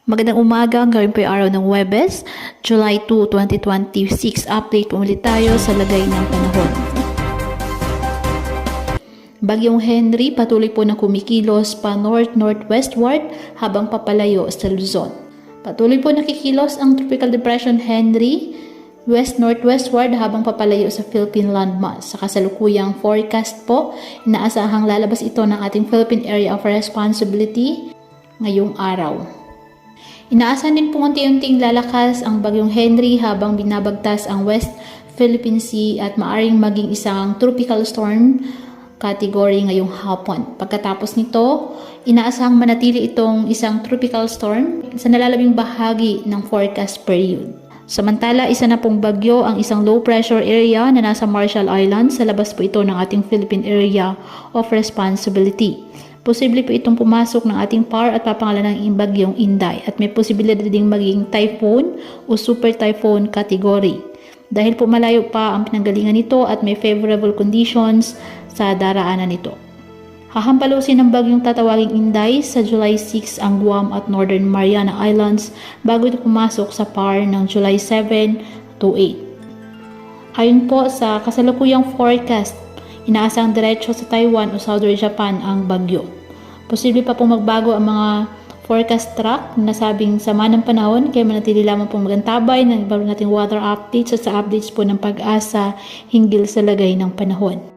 Magandang umaga, gawin po yung araw ng Huwebes, July 2, 2026. Update po ulit tayo sa lagay ng panahon. Bagyong Henry patuloy po na kumikilos pa north-northwestward habang papalayo sa Luzon. Patuloy po nakikilos ang Tropical Depression Henry west-northwestward habang papalayo sa Philippine landmass. Sa kasalukuyang forecast po, inaasahang lalabas ito ng ating Philippine Area of Responsibility ngayong araw. Inaasahan din po unti-unting lalakas ang Bagyong Henry habang binabagtas ang West Philippine Sea at maaring maging isang tropical storm category ngayong hapon. Pagkatapos nito, inaasahang manatili itong isang tropical storm sa nalalabing bahagi ng forecast period. Samantala, isa na pong bagyo ang isang low pressure area na nasa Marshall Islands. Sa labas po ito ng ating Philippine Area of Responsibility. Posible po itong pumasok ng ating PAR at papangalanan ng bagyong Inday at may posibilidad ding maging typhoon o super typhoon category. Dahil po malayo pa ang pinanggalingan nito at may favorable conditions sa daraanan nito. Hahampalusin ng bagyong tatawaging Inday sa July 6 ang Guam at Northern Mariana Islands bago ito pumasok sa PAR ng July 7 to 8. Ayon po sa kasalukuyang forecast, inaasang diretso sa Taiwan o Southern Japan ang bagyo. Posible pa pong magbago ang mga forecast track na nasabing sama ng panahon, kaya manatili lamang pong magantabay ng iba nating weather updates at sa updates po ng Pag-asa hinggil sa lagay ng panahon.